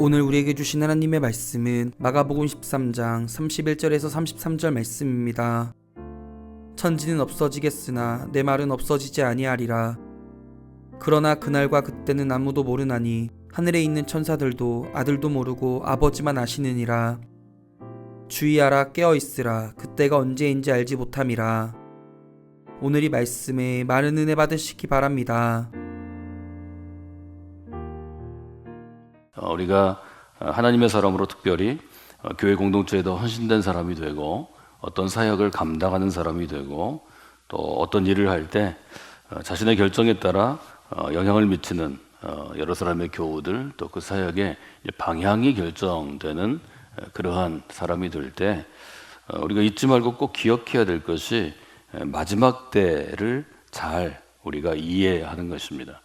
오늘 우리에게 주신 하나님의 말씀은 마가복음 13장 31절에서 33절 말씀입니다. 천지는 없어지겠으나 내 말은 없어지지 아니하리라. 그러나 그날과 그때는 아무도 모르나니 하늘에 있는 천사들도 아들도 모르고 아버지만 아시느니라. 주의하라, 깨어있으라. 그때가 언제인지 알지 못함이라. 오늘 이 말씀에 많은 은혜 받으시기 바랍니다. 우리가 하나님의 사람으로 특별히 교회 공동체에 더 헌신된 사람이 되고 어떤 사역을 감당하는 사람이 되고 또 어떤 일을 할 때 자신의 결정에 따라 영향을 미치는 여러 사람의 교우들 또 그 사역의 방향이 결정되는 그러한 사람이 될 때 우리가 잊지 말고 꼭 기억해야 될 것이 마지막 때를 잘 우리가 이해하는 것입니다.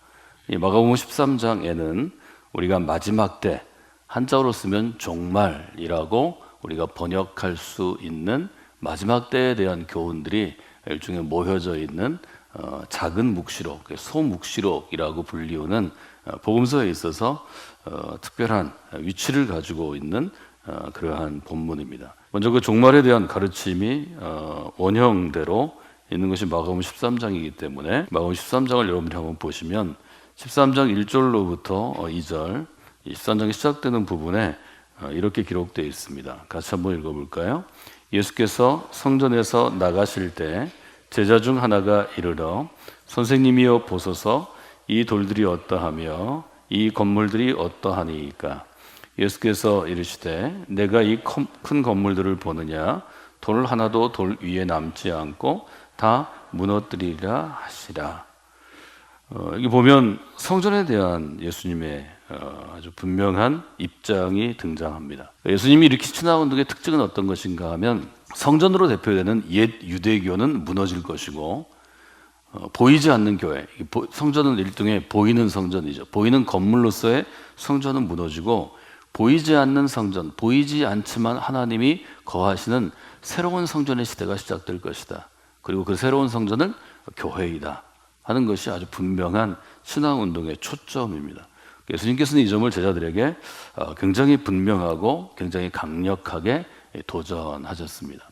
이 마가복음 13장에는 우리가 마지막 때, 한자어로 쓰면 종말이라고 우리가 번역할 수 있는 마지막 때에 대한 교훈들이 일종의 모여져 있는 작은 묵시록, 소묵시록이라고 불리우는 복음서에 있어서 특별한 위치를 가지고 있는 그러한 본문입니다. 먼저 그 종말에 대한 가르침이 원형대로 있는 것이 마가복음 13장이기 때문에 마가복음 13장을 여러분이 한번 보시면 13장 1절로부터 2절, 13장이 시작되는 부분에 이렇게 기록되어 있습니다. 같이 한번 읽어볼까요? 예수께서 성전에서 나가실 때 제자 중 하나가 이르러 선생님이여 보소서 이 돌들이 어떠하며 이 건물들이 어떠하니까? 예수께서 이르시되 내가 이 큰 건물들을 보느냐? 돌 하나도 돌 위에 남지 않고 다 무너뜨리리라 하시라. 여기 보면 성전에 대한 예수님의 아주 분명한 입장이 등장합니다. 예수님이 일으킨 신학운동의 특징은 어떤 것인가 하면 성전으로 대표되는 옛 유대교는 무너질 것이고 보이지 않는 교회, 성전은 일종의 보이는 성전이죠. 보이는 건물로서의 성전은 무너지고 보이지 않는 성전, 보이지 않지만 하나님이 거하시는 새로운 성전의 시대가 시작될 것이다. 그리고 그 새로운 성전은 교회이다 하는 것이 아주 분명한 신앙운동의 초점입니다. 예수님께서는 이 점을 제자들에게 굉장히 분명하고 굉장히 강력하게 도전하셨습니다.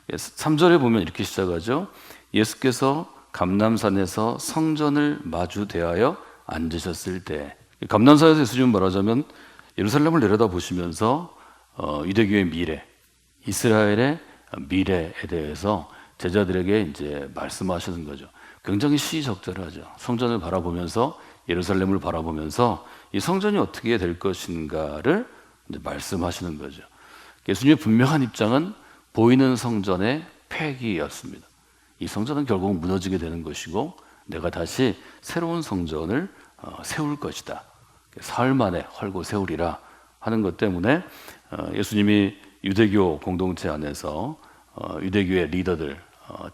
3절에 보면 이렇게 시작하죠. 예수께서 감람산에서 성전을 마주 대하여 앉으셨을 때, 감람산에서 예수님은 말하자면 예루살렘을 내려다 보시면서 유대교의 미래, 이스라엘의 미래에 대해서 제자들에게 이제 말씀하시는 거죠. 굉장히 시의적절하죠. 성전을 바라보면서 예루살렘을 바라보면서 이 성전이 어떻게 될 것인가를 이제 말씀하시는 거죠. 예수님의 분명한 입장은 보이는 성전의 폐기였습니다. 이 성전은 결국 무너지게 되는 것이고 내가 다시 새로운 성전을 세울 것이다. 사흘 만에 헐고 세우리라 하는 것 때문에 예수님이 유대교 공동체 안에서 유대교의 리더들,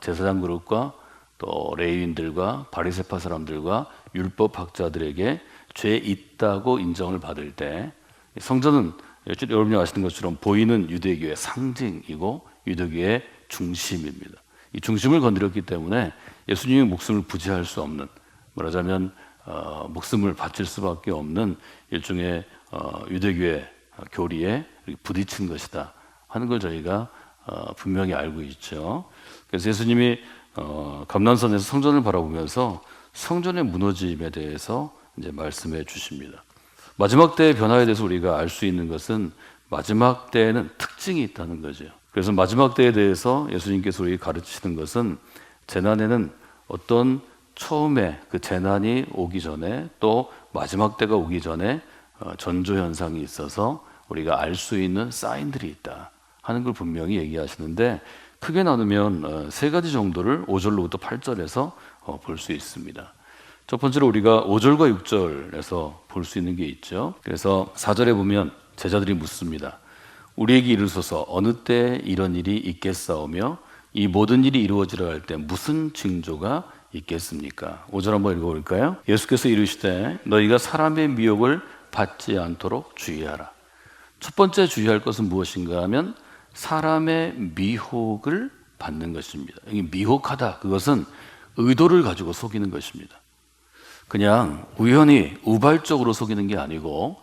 제사장 그룹과 또 레위인들과 바리새파 사람들과 율법학자들에게 죄 있다고 인정을 받을 때 성전은 여러분이 아시는 것처럼 보이는 유대교의 상징이고 유대교의 중심입니다. 이 중심을 건드렸기 때문에 예수님의 목숨을 부지할 수 없는, 말하자면 목숨을 바칠 수밖에 없는 일종의 유대교의 교리에 부딪힌 것이다 하는 걸 저희가 분명히 알고 있죠. 그래서 예수님이 감람산에서 성전을 바라보면서 성전의 무너짐에 대해서 이제 말씀해 주십니다. 마지막 때의 변화에 대해서 우리가 알 수 있는 것은 마지막 때에는 특징이 있다는 거죠. 그래서 마지막 때에 대해서 예수님께서 우리에게 가르치시는 것은 재난에는 어떤 처음에 그 재난이 오기 전에 또 마지막 때가 오기 전에 전조 현상이 있어서 우리가 알 수 있는 사인들이 있다 하는 걸 분명히 얘기하시는데 크게 나누면 세 가지 정도를 5절로부터 8절에서 볼 수 있습니다. 첫 번째로 우리가 5절과 6절에서 볼 수 있는 게 있죠. 그래서 4절에 보면 제자들이 묻습니다. 우리에게 이르소서 어느 때 이런 일이 있겠사오며 이 모든 일이 이루어지려 할 때 무슨 징조가 있겠습니까? 5절 한번 읽어볼까요? 예수께서 이르시되 너희가 사람의 미혹을 받지 않도록 주의하라. 첫 번째 주의할 것은 무엇인가 하면 사람의 미혹을 받는 것입니다. 여기 미혹하다, 그것은 의도를 가지고 속이는 것입니다. 그냥 우연히 우발적으로 속이는 게 아니고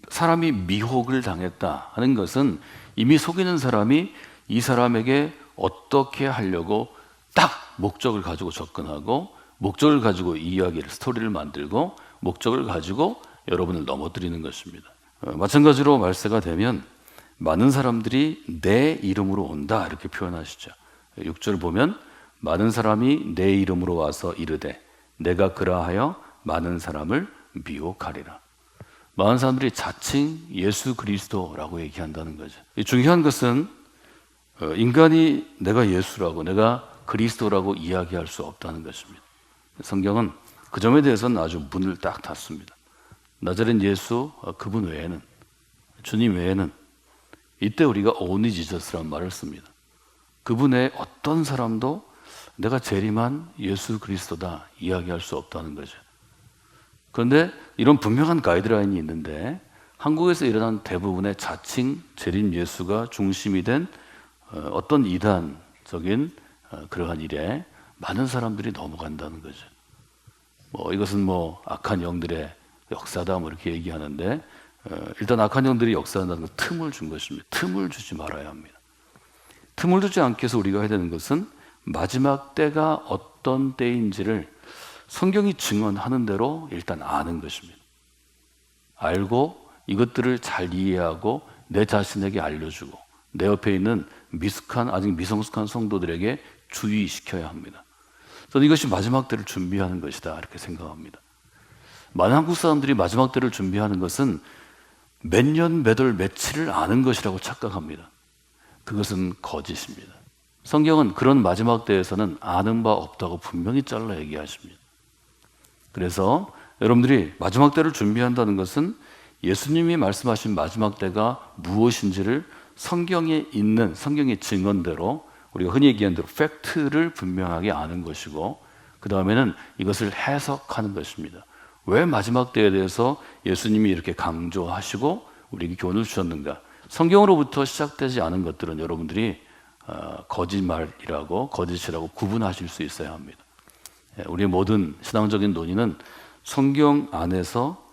사람이 미혹을 당했다 하는 것은 이미 속이는 사람이 이 사람에게 어떻게 하려고 딱 목적을 가지고 접근하고 목적을 가지고 이야기를, 스토리를 만들고 목적을 가지고 여러분을 넘어뜨리는 것입니다. 마찬가지로 말세가 되면 많은 사람들이 내 이름으로 온다 이렇게 표현하시죠. 6절 보면 많은 사람이 내 이름으로 와서 이르되 내가 그라하여 많은 사람을 미혹하리라. 많은 사람들이 자칭 예수 그리스도라고 얘기한다는 거죠. 중요한 것은 인간이 내가 예수라고 내가 그리스도라고 이야기할 수 없다는 것입니다. 성경은 그 점에 대해서는 아주 문을 딱 닫습니다. 나자렛 예수 그분 외에는, 주님 외에는 이때 우리가 only Jesus라는 말을 씁니다. 그분 외에 어떤 사람도 내가 재림한 예수 그리스도다 이야기할 수 없다는 거죠. 그런데 이런 분명한 가이드라인이 있는데 한국에서 일어난 대부분의 자칭 재림 예수가 중심이 된 어떤 이단적인 그러한 일에 많은 사람들이 넘어간다는 거죠. 이것은 악한 영들의 역사다 이렇게 얘기하는데 일단 악한 영들이 역사한다는 건 틈을 준 것입니다. 틈을 주지 말아야 합니다. 틈을 주지 않기 위해서 우리가 해야 되는 것은 마지막 때가 어떤 때인지를 성경이 증언하는 대로 일단 아는 것입니다. 알고 이것들을 잘 이해하고 내 자신에게 알려주고 내 옆에 있는 미숙한 아직 미성숙한 성도들에게 주의시켜야 합니다. 저는 이것이 마지막 때를 준비하는 것이다 이렇게 생각합니다. 많은 한국 사람들이 마지막 때를 준비하는 것은 몇 년, 몇 월, 며칠을 아는 것이라고 착각합니다. 그것은 거짓입니다. 성경은 그런 마지막 때에서는 아는 바 없다고 분명히 잘라 얘기하십니다. 그래서 여러분들이 마지막 때를 준비한다는 것은 예수님이 말씀하신 마지막 때가 무엇인지를 성경에 있는 성경의 증언대로 우리가 흔히 얘기하는 대로 팩트를 분명하게 아는 것이고 그 다음에는 이것을 해석하는 것입니다. 왜 마지막 때에 대해서 예수님이 이렇게 강조하시고 우리에게 교훈을 주셨는가? 성경으로부터 시작되지 않은 것들은 여러분들이 거짓말이라고 거짓이라고 구분하실 수 있어야 합니다. 우리의 모든 신앙적인 논의는 성경 안에서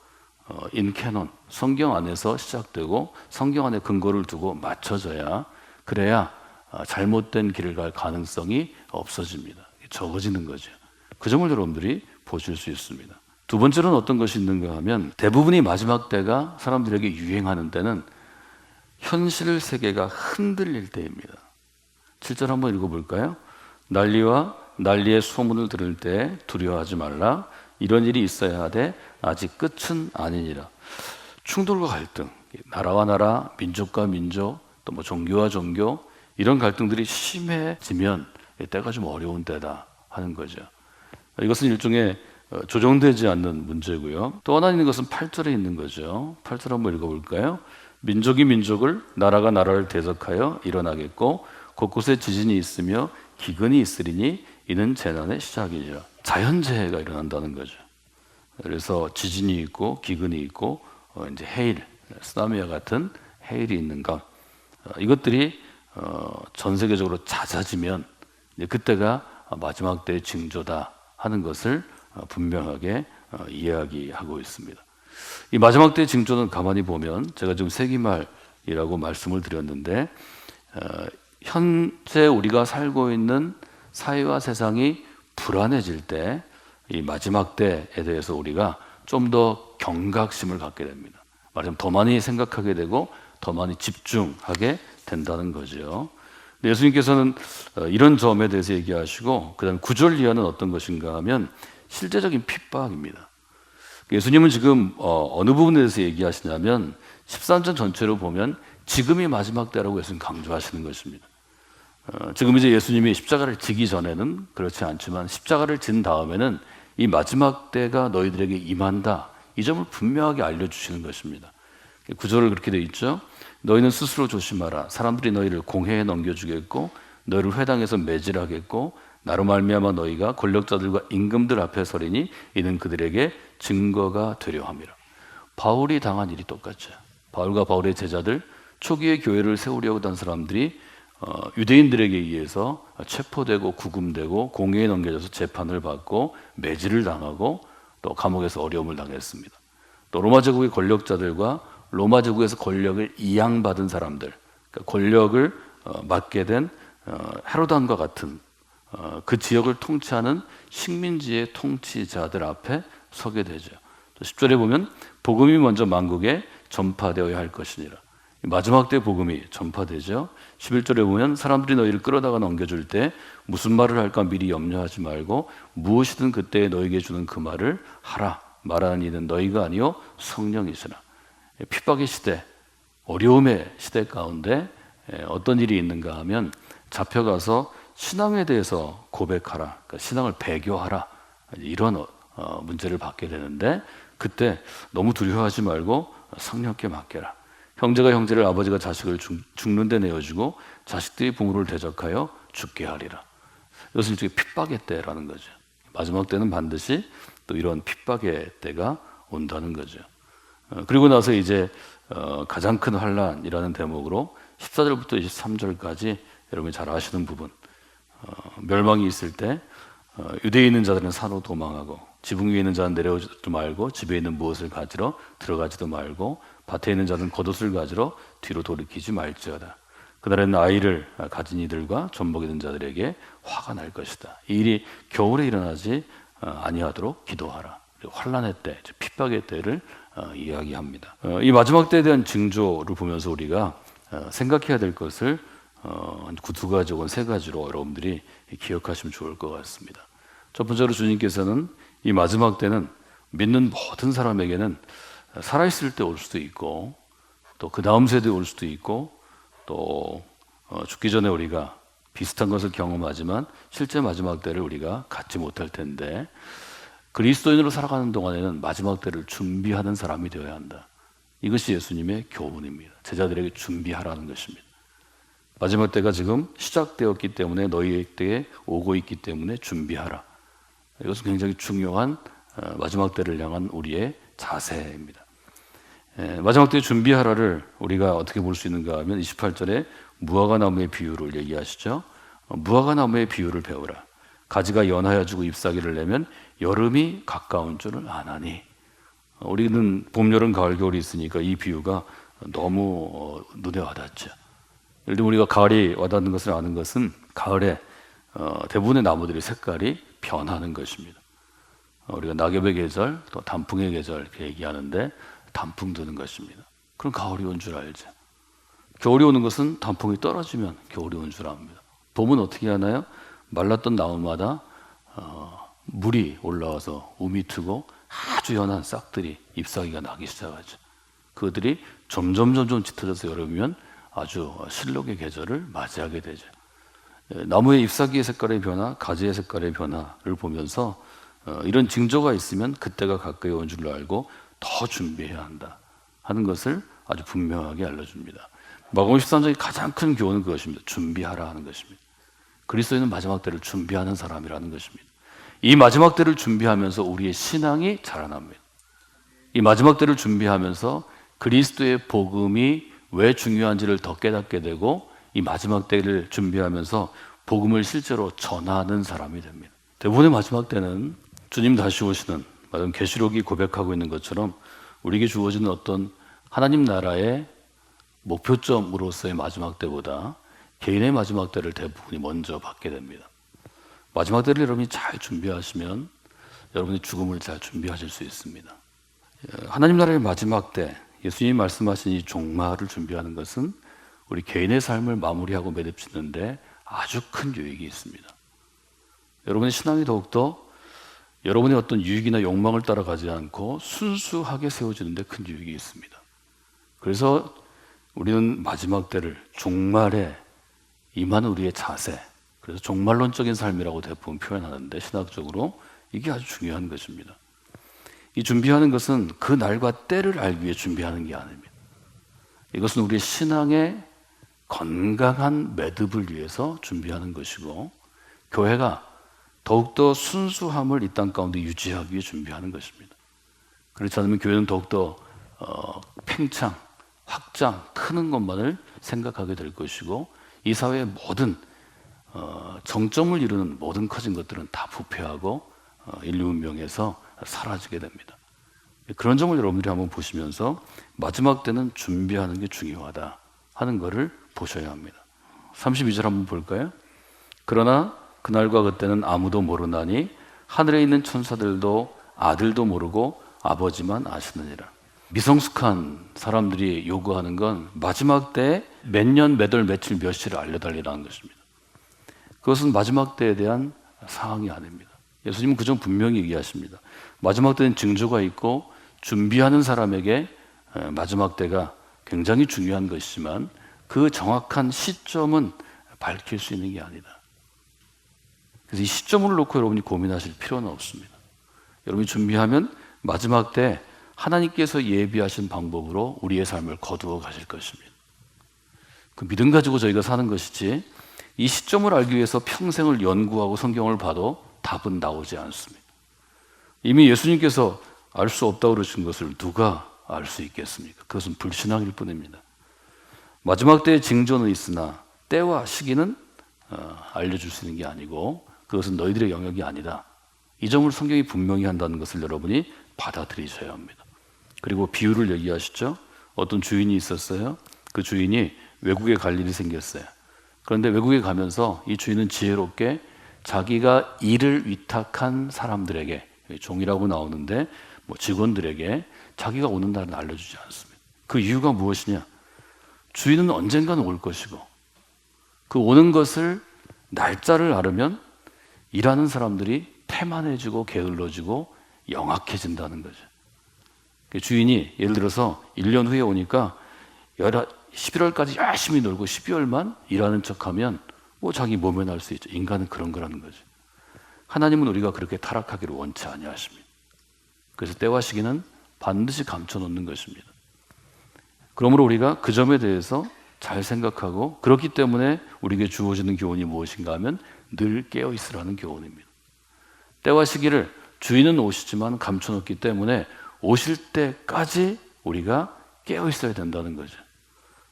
인캐논, 성경 안에서 시작되고 성경 안에 근거를 두고 맞춰져야 그래야 잘못된 길을 갈 가능성이 없어집니다. 적어지는 거죠. 그 점을 여러분들이 보실 수 있습니다. 두 번째로는 어떤 것이 있는가 하면 대부분이 마지막 때가 사람들에게 유행하는 때는 현실 세계가 흔들릴 때입니다. 7절 한번 읽어볼까요? 난리와 난리의 소문을 들을 때 두려워하지 말라. 이런 일이 있어야 하되 아직 끝은 아니니라. 충돌과 갈등, 나라와 나라, 민족과 민족, 또 종교와 종교 이런 갈등들이 심해지면 때가 좀 어려운 때다 하는 거죠. 이것은 일종의 조정되지 않는 문제고요. 또 하나 있는 것은 8절에 있는 거죠. 8절 한번 읽어볼까요? 민족이 민족을, 나라가 나라를 대적하여 일어나겠고 곳곳에 지진이 있으며 기근이 있으리니 이는 재난의 시작이죠. 자연재해가 일어난다는 거죠. 그래서 지진이 있고 기근이 있고 이제 해일, 쓰나미와 같은 해일이 있는 것 이것들이 전 세계적으로 잦아지면 이제 그때가 마지막 때의 징조다 하는 것을 분명하게 이야기하고 있습니다. 이 마지막 때의 징조는 가만히 보면 제가 지금 세기말이라고 말씀을 드렸는데 현재 우리가 살고 있는 사회와 세상이 불안해질 때 이 마지막 때에 대해서 우리가 좀 더 경각심을 갖게 됩니다. 말하자면 더 많이 생각하게 되고 더 많이 집중하게 된다는 거죠. 예수님께서는 이런 점에 대해서 얘기하시고 그 다음에 9절 이하는 어떤 것인가 하면 실제적인 핍박입니다. 예수님은 지금 어느 부분에 대해서 얘기하시냐면 13장 전체로 보면 지금이 마지막 때라고 예수님 강조하시는 것입니다. 지금 이제 예수님이 십자가를 지기 전에는 그렇지 않지만 십자가를 진 다음에는 이 마지막 때가 너희들에게 임한다. 이 점을 분명하게 알려주시는 것입니다. 9절을 그렇게 되어 있죠. 너희는 스스로 조심하라. 사람들이 너희를 공회에 넘겨주겠고 너희를 회당에서 매질하겠고 나로 말미암아 너희가 권력자들과 임금들 앞에 서리니 이는 그들에게 증거가 되려 함이라. 바울이 당한 일이 똑같죠. 바울과 바울의 제자들 초기에 교회를 세우려고 한 사람들이 유대인들에게 의해서 체포되고 구금되고 공회에 넘겨져서 재판을 받고 매질을 당하고 또 감옥에서 어려움을 당했습니다. 또 로마 제국의 권력자들과 로마 제국에서 권력을 이양받은 사람들, 그러니까 권력을 맡게 된 헤로단과 같은 그 지역을 통치하는 식민지의 통치자들 앞에 서게 되죠. 10절에 보면 복음이 먼저 만국에 전파되어야 할 것이니라. 마지막 때 복음이 전파되죠. 11절에 보면 사람들이 너희를 끌어다가 넘겨줄 때 무슨 말을 할까 미리 염려하지 말고 무엇이든 그때 너희에게 주는 그 말을 하라. 말하는 이는 너희가 아니요 성령이시라. 핍박의 시대, 어려움의 시대 가운데 어떤 일이 있는가 하면 잡혀가서 신앙에 대해서 고백하라. 그러니까 신앙을 배교하라. 이런 문제를 받게 되는데 그때 너무 두려워하지 말고 성령께 맡겨라. 형제가 형제를, 아버지가 자식을 죽는 데 내어주고 자식들이 부모를 대적하여 죽게 하리라. 이것은 일종의 핍박의 때라는 거죠. 마지막 때는 반드시 또 이런 핍박의 때가 온다는 거죠. 그리고 나서 이제 가장 큰 환란이라는 대목으로 14절부터 23절까지 여러분이 잘 아시는 부분, 멸망이 있을 때 유대에 있는 자들은 산으로 도망하고 지붕 위에 있는 자는 내려오지도 말고 집에 있는 무엇을 가지러 들어가지도 말고 밭에 있는 자는 겉옷을 가지러 뒤로 돌이키지 말지어다. 그날에는 아이를 가진 이들과 젖먹이 든 자들에게 화가 날 것이다. 이 일이 겨울에 일어나지 아니하도록 기도하라. 환란의 때, 핍박의 때를 이야기합니다. 이 마지막 때에 대한 징조를 보면서 우리가 생각해야 될 것을 두 가지 혹은 세 가지로 여러분들이 기억하시면 좋을 것 같습니다. 첫 번째로 주님께서는 이 마지막 때는 믿는 모든 사람에게는 살아있을 때 올 수도 있고 또 그 다음 세대에 올 수도 있고 또 죽기 전에 우리가 비슷한 것을 경험하지만 실제 마지막 때를 우리가 갖지 못할 텐데 그리스도인으로 살아가는 동안에는 마지막 때를 준비하는 사람이 되어야 한다. 이것이 예수님의 교훈입니다. 제자들에게 준비하라는 것입니다. 마지막 때가 지금 시작되었기 때문에 너희에게 오고 있기 때문에 준비하라. 이것은 굉장히 중요한 마지막 때를 향한 우리의 자세입니다. 마지막 때에 준비하라를 우리가 어떻게 볼 수 있는가 하면 28절에 무화과나무의 비유를 얘기하시죠. 무화과나무의 비유를 배우라. 가지가 연하여지고 잎사귀를 내면 여름이 가까운 줄을 아나니. 우리는 봄, 여름, 가을, 겨울이 있으니까 이 비유가 너무 눈에 와닿죠. 예를 들면 우리가 가을이 와닿는 것을 아는 것은 가을에 대부분의 나무들의 색깔이 변하는 것입니다. 우리가 낙엽의 계절, 또 단풍의 계절 이렇게 얘기하는데 단풍 드는 것입니다. 그럼 가을이 온 줄 알죠. 겨울이 오는 것은 단풍이 떨어지면 겨울이 온 줄 압니다. 봄은 어떻게 하나요? 말랐던 나무마다 물이 올라와서 우미 트고 아주 연한 싹들이 잎사귀가 나기 시작하죠. 그들이 점점 짙어져서 여름이면 아주 실록의 계절을 맞이하게 되죠. 나무의 잎사귀의 색깔의 변화, 가지의 색깔의 변화를 보면서 이런 징조가 있으면 그때가 가까이 온 줄 알고 더 준비해야 한다 하는 것을 아주 분명하게 알려줍니다. 마가복음 13장의 가장 큰 교훈은 그것입니다. 준비하라 하는 것입니다. 그리스도인은 마지막 때를 준비하는 사람이라는 것입니다. 이 마지막 때를 준비하면서 우리의 신앙이 자라납니다. 이 마지막 때를 준비하면서 그리스도의 복음이 왜 중요한지를 더 깨닫게 되고 이 마지막 때를 준비하면서 복음을 실제로 전하는 사람이 됩니다. 대부분의 마지막 때는 주님 다시 오시는 계시록이 고백하고 있는 것처럼 우리에게 주어지는 어떤 하나님 나라의 목표점으로서의 마지막 때보다 개인의 마지막 때를 대부분이 먼저 받게 됩니다. 마지막 때를 여러분이 잘 준비하시면 여러분의 죽음을 잘 준비하실 수 있습니다. 하나님 나라의 마지막 때 예수님이 말씀하신 이 종말을 준비하는 것은 우리 개인의 삶을 마무리하고 매듭짓는데 아주 큰 유익이 있습니다. 여러분의 신앙이 더욱더 여러분의 어떤 유익이나 욕망을 따라가지 않고 순수하게 세워지는 데 큰 유익이 있습니다. 그래서 우리는 마지막 때를 종말에 임하는 우리의 자세, 그래서 종말론적인 삶이라고 대부분 표현하는데 신학적으로 이게 아주 중요한 것입니다. 이 준비하는 것은 그 날과 때를 알기 위해 준비하는 게 아닙니다. 이것은 우리의 신앙의 건강한 매듭을 위해서 준비하는 것이고 교회가 더욱더 순수함을 이 땅 가운데 유지하기 위해 준비하는 것입니다. 그렇지 않으면 교회는 더욱더 팽창, 확장, 크는 것만을 생각하게 될 것이고 이 사회의 모든 정점을 이루는 모든 커진 것들은 다 부패하고 인류 문명에서 사라지게 됩니다. 그런 점을 여러분들이 한번 보시면서 마지막 때는 준비하는 게 중요하다 하는 것을 보셔야 합니다. 32절 한번 볼까요? 그러나 그날과 그때는 아무도 모르나니 하늘에 있는 천사들도 아들도 모르고 아버지만 아시느니라. 미성숙한 사람들이 요구하는 건 마지막 때에 몇 년, 몇 월, 며칠, 몇 시를 알려달라는 것입니다. 그것은 마지막 때에 대한 사항이 아닙니다. 예수님은 그 점 분명히 얘기하십니다. 마지막 때는 징조가 있고 준비하는 사람에게 마지막 때가 굉장히 중요한 것이지만 그 정확한 시점은 밝힐 수 있는 게 아니다. 그래서 이 시점을 놓고 여러분이 고민하실 필요는 없습니다. 여러분이 준비하면 마지막 때 하나님께서 예비하신 방법으로 우리의 삶을 거두어 가실 것입니다. 그 믿음 가지고 저희가 사는 것이지 이 시점을 알기 위해서 평생을 연구하고 성경을 봐도 답은 나오지 않습니다. 이미 예수님께서 알 수 없다고 그러신 것을 누가 알 수 있겠습니까? 그것은 불신앙일 뿐입니다. 마지막 때의 징조는 있으나 때와 시기는 알려줄 수 있는 게 아니고 그것은 너희들의 영역이 아니다. 이 점을 성경이 분명히 한다는 것을 여러분이 받아들이셔야 합니다. 그리고 비유를 얘기하시죠. 어떤 주인이 있었어요. 그 주인이 외국에 갈 일이 생겼어요. 그런데 외국에 가면서 이 주인은 지혜롭게 자기가 일을 위탁한 사람들에게, 종이라고 나오는데 직원들에게 자기가 오는 날은 알려주지 않습니다. 그 이유가 무엇이냐? 주인은 언젠가는 올 것이고 그 오는 것을 날짜를 알으면 일하는 사람들이 태만해지고 게을러지고 영악해진다는 거죠. 주인이 예를 들어서 1년 후에 오니까 11월까지 열심히 놀고 12월만 일하는 척하면 자기 모면할 수 있죠. 인간은 그런 거라는 거죠. 하나님은 우리가 그렇게 타락하기를 원치 아니하십니다. 그래서 때와 시기는 반드시 감춰놓는 것입니다. 그러므로 우리가 그 점에 대해서 잘 생각하고 그렇기 때문에 우리에게 주어지는 교훈이 무엇인가 하면 늘 깨어있으라는 교훈입니다. 때와 시기를 주인은 오시지만 감춰놓기 때문에 오실 때까지 우리가 깨어있어야 된다는 거죠.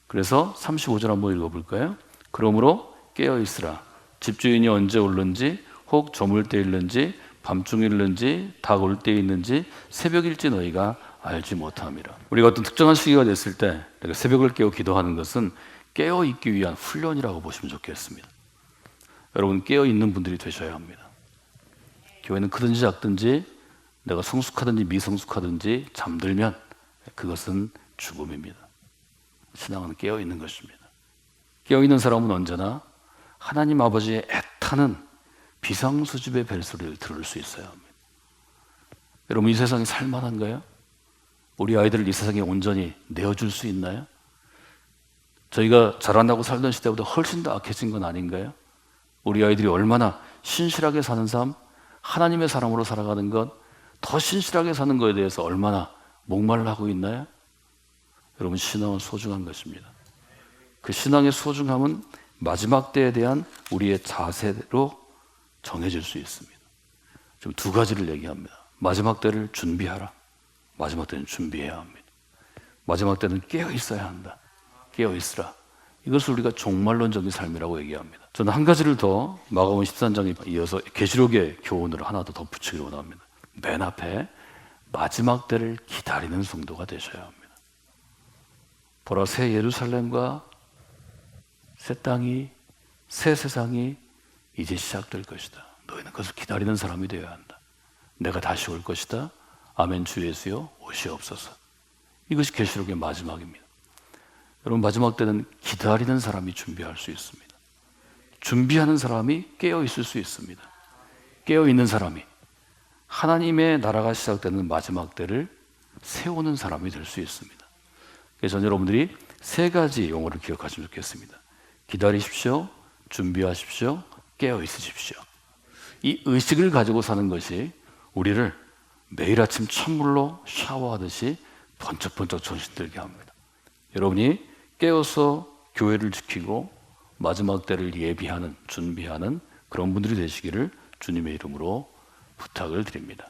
그래서 35절 한번 읽어볼까요? 그러므로 깨어있으라. 집주인이 언제 올는지 혹 저물 때 있는지 밤중일는지 닭 올 때 있는지 새벽일지 너희가 알지 못함이라. 우리가 어떤 특정한 시기가 됐을 때 내가 새벽을 깨어 기도하는 것은 깨어있기 위한 훈련이라고 보시면 좋겠습니다. 여러분 깨어있는 분들이 되셔야 합니다. 교회는 크든지 작든지 내가 성숙하든지 미성숙하든지 잠들면 그것은 죽음입니다. 신앙은 깨어있는 것입니다. 깨어있는 사람은 언제나 하나님 아버지의 애타는 비상수집의 벨소리를 들을 수 있어야 합니다. 여러분 이 세상이 살만한가요? 우리 아이들을 이 세상에 온전히 내어줄 수 있나요? 저희가 자라나고 살던 시대보다 훨씬 더 악해진 건 아닌가요? 우리 아이들이 얼마나 신실하게 사는 삶, 하나님의 사람으로 살아가는 것, 더 신실하게 사는 것에 대해서 얼마나 목말라하고 있나요? 여러분 신앙은 소중한 것입니다. 그 신앙의 소중함은 마지막 때에 대한 우리의 자세로 정해질 수 있습니다. 좀 두 가지를 얘기합니다. 마지막 때를 준비하라. 마지막 때는 준비해야 합니다. 마지막 때는 깨어 있어야 한다. 깨어 있으라. 이것을 우리가 종말론적인 삶이라고 얘기합니다. 저는 한 가지를 더 마가복음 13장에 이어서 계시록의 교훈을 하나 더 덧붙이기로 원합니다. 맨 앞에 마지막 때를 기다리는 성도가 되셔야 합니다. 보라 새 예루살렘과 새 땅이 새 세상이 이제 시작될 것이다. 너희는 그것을 기다리는 사람이 되어야 한다. 내가 다시 올 것이다. 아멘 주 예수여 오시옵소서. 이것이 계시록의 마지막입니다. 여러분 마지막 때는 기다리는 사람이 준비할 수 있습니다. 준비하는 사람이 깨어 있을 수 있습니다. 깨어 있는 사람이 하나님의 나라가 시작되는 마지막 때를 세우는 사람이 될 수 있습니다. 그래서 저는 여러분들이 세 가지 용어를 기억하시면 좋겠습니다. 기다리십시오. 준비하십시오. 깨어 있으십시오. 이 의식을 가지고 사는 것이 우리를 매일 아침 찬물로 샤워하듯이 번쩍번쩍 정신들게 합니다. 여러분이 깨어서 교회를 지키고 마지막 때를 예비하는, 준비하는 그런 분들이 되시기를 주님의 이름으로 부탁을 드립니다.